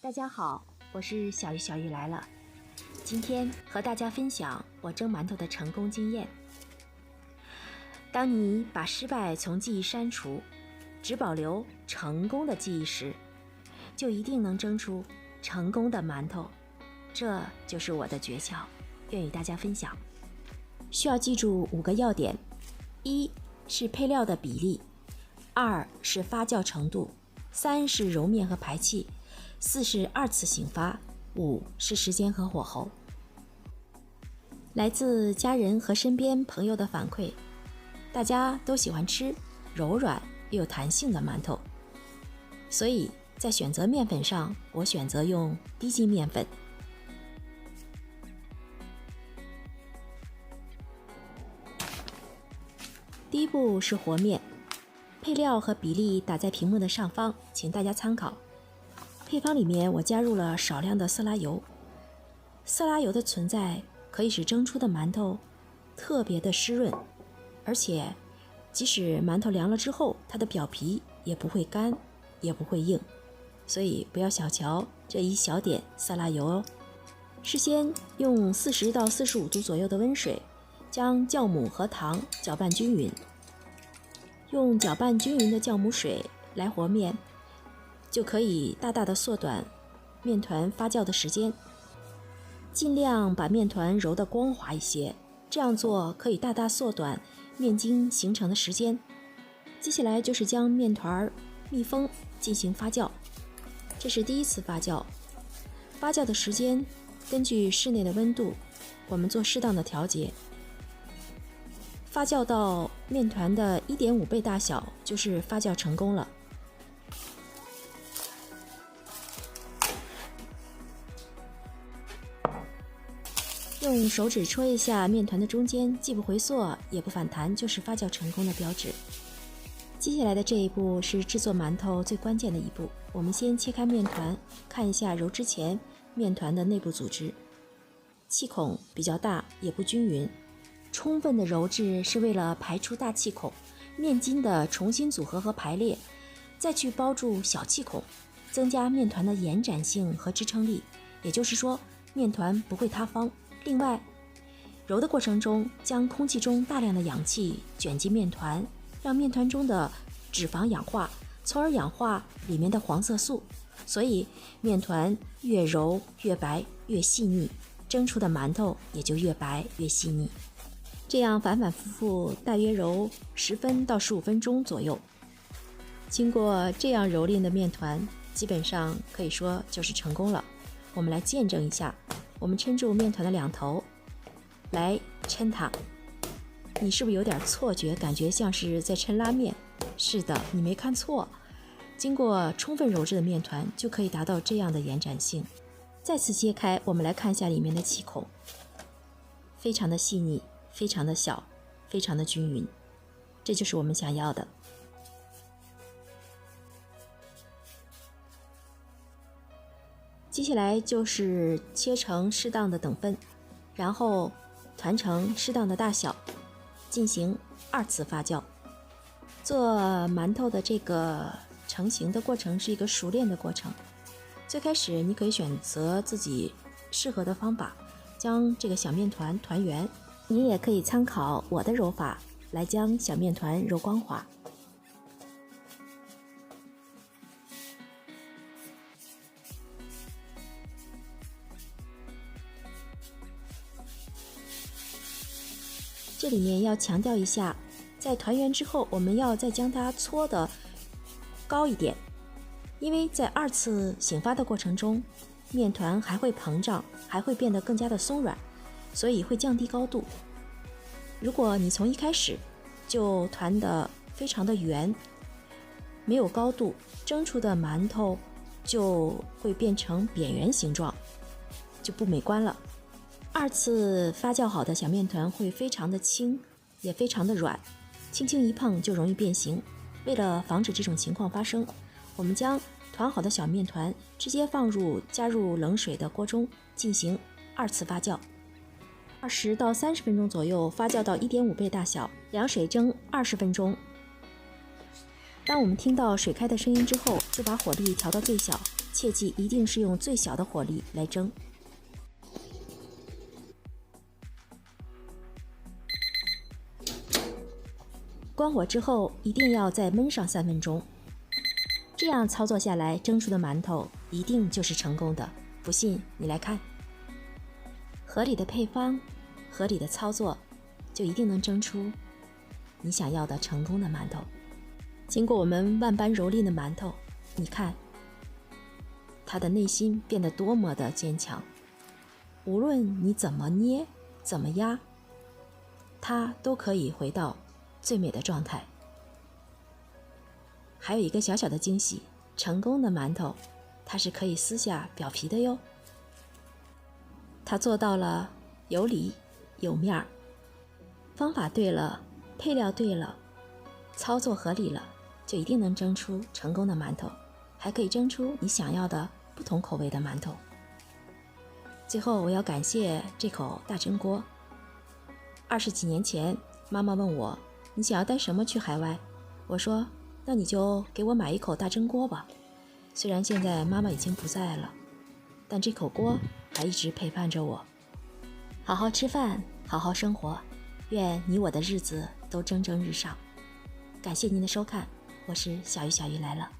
大家好，我是小鱼，小鱼来了。今天和大家分享我蒸馒头的成功经验。当你把失败从记忆删除，只保留成功的记忆时，就一定能蒸出成功的馒头。这就是我的诀窍，愿与大家分享。需要记住5个要点：一是配料的比例，2是发酵程度，3是揉面和排气，4是2次醒发，5是时间和火候。来自家人和身边朋友的反馈，大家都喜欢吃柔软又有弹性的馒头，所以在选择面粉上，我选择用低筋面粉。第一步是和面，配料和比例打在屏幕的上方，请大家参考。配方里面我加入了少量的色拉油，色拉油的存在可以使蒸出的馒头特别的湿润，而且即使馒头凉了之后，它的表皮也不会干，也不会硬，所以不要小瞧这一小点色拉油哦。事先用40到45度左右的温水将酵母和糖搅拌均匀，用搅拌均匀的酵母水来和面，就可以大大的缩短面团发酵的时间。尽量把面团揉得光滑一些，这样做可以大大缩短面筋形成的时间。接下来就是将面团密封进行发酵，这是第1次发酵。发酵的时间根据室内的温度，我们做适当的调节。发酵到面团的1.5倍大小就是发酵成功了。用手指戳一下面团的中间，既不回缩也不反弹，就是发酵成功的标志。接下来的这一步是制作馒头最关键的一步，我们先切开面团，看一下揉之前面团的内部组织，气孔比较大，也不均匀。充分的揉制是为了排出大气孔，面筋的重新组合和排列，再去包住小气孔，增加面团的延展性和支撑力，也就是说面团不会塌方。另外，揉的过程中将空气中大量的氧气卷进面团，让面团中的脂肪氧化，从而氧化里面的黄色素，所以面团越揉越白越细腻，蒸出的馒头也就越白越细腻。这样反反复复大约揉10分到15分钟左右。经过这样蹂躏的面团，基本上可以说就是成功了。我们来见证一下，我们抻住面团的两头来抻它。你是不是有点错觉，感觉像是在抻拉面？是的，你没看错。经过充分揉制的面团就可以达到这样的延展性。再次揭开，我们来看一下里面的气孔，非常的细腻，非常的小，非常的均匀，这就是我们想要的。接下来就是切成适当的等分，然后团成适当的大小，进行2次发酵。做馒头的这个成型的过程是一个熟练的过程。最开始你可以选择自己适合的方法，将这个小面团团圆。你也可以参考我的揉法来将小面团揉光滑。这里面要强调一下，在团圆之后，我们要再将它搓得高一点，因为在2次醒发的过程中，面团还会膨胀，还会变得更加的松软，所以会降低高度。如果你从一开始就团得非常的圆，没有高度，蒸出的馒头就会变成扁圆形状，就不美观了。2次发酵好的小面团会非常的轻，也非常的软，轻轻一碰就容易变形。为了防止这种情况发生，我们将团好的小面团直接放入加入冷水的锅中进行2次发酵，20到30分钟左右，发酵到1.5倍大小，凉水蒸20分钟。当我们听到水开的声音之后，就把火力调到最小，切记一定是用最小的火力来蒸。关火之后一定要再焖上3分钟，这样操作下来蒸出的馒头一定就是成功的。不信你来看，合理的配方，合理的操作，就一定能蒸出你想要的成功的馒头。经过我们万般蹂躏的馒头，你看它的内心变得多么的坚强，无论你怎么捏怎么压，它都可以回到最美的状态。还有一个小小的惊喜，成功的馒头它是可以撕下表皮的哟。它做到了有里有面儿，方法对了，配料对了，操作合理了，就一定能蒸出成功的馒头，还可以蒸出你想要的不同口味的馒头。最后我要感谢这口大蒸锅。20几年前，妈妈问我，你想要带什么去海外？我说，那你就给我买一口大蒸锅吧。虽然现在妈妈已经不在了，但这口锅还一直陪伴着我。好好吃饭，好好生活，愿你我的日子都蒸蒸日上。感谢您的收看，我是小鱼，小鱼来了。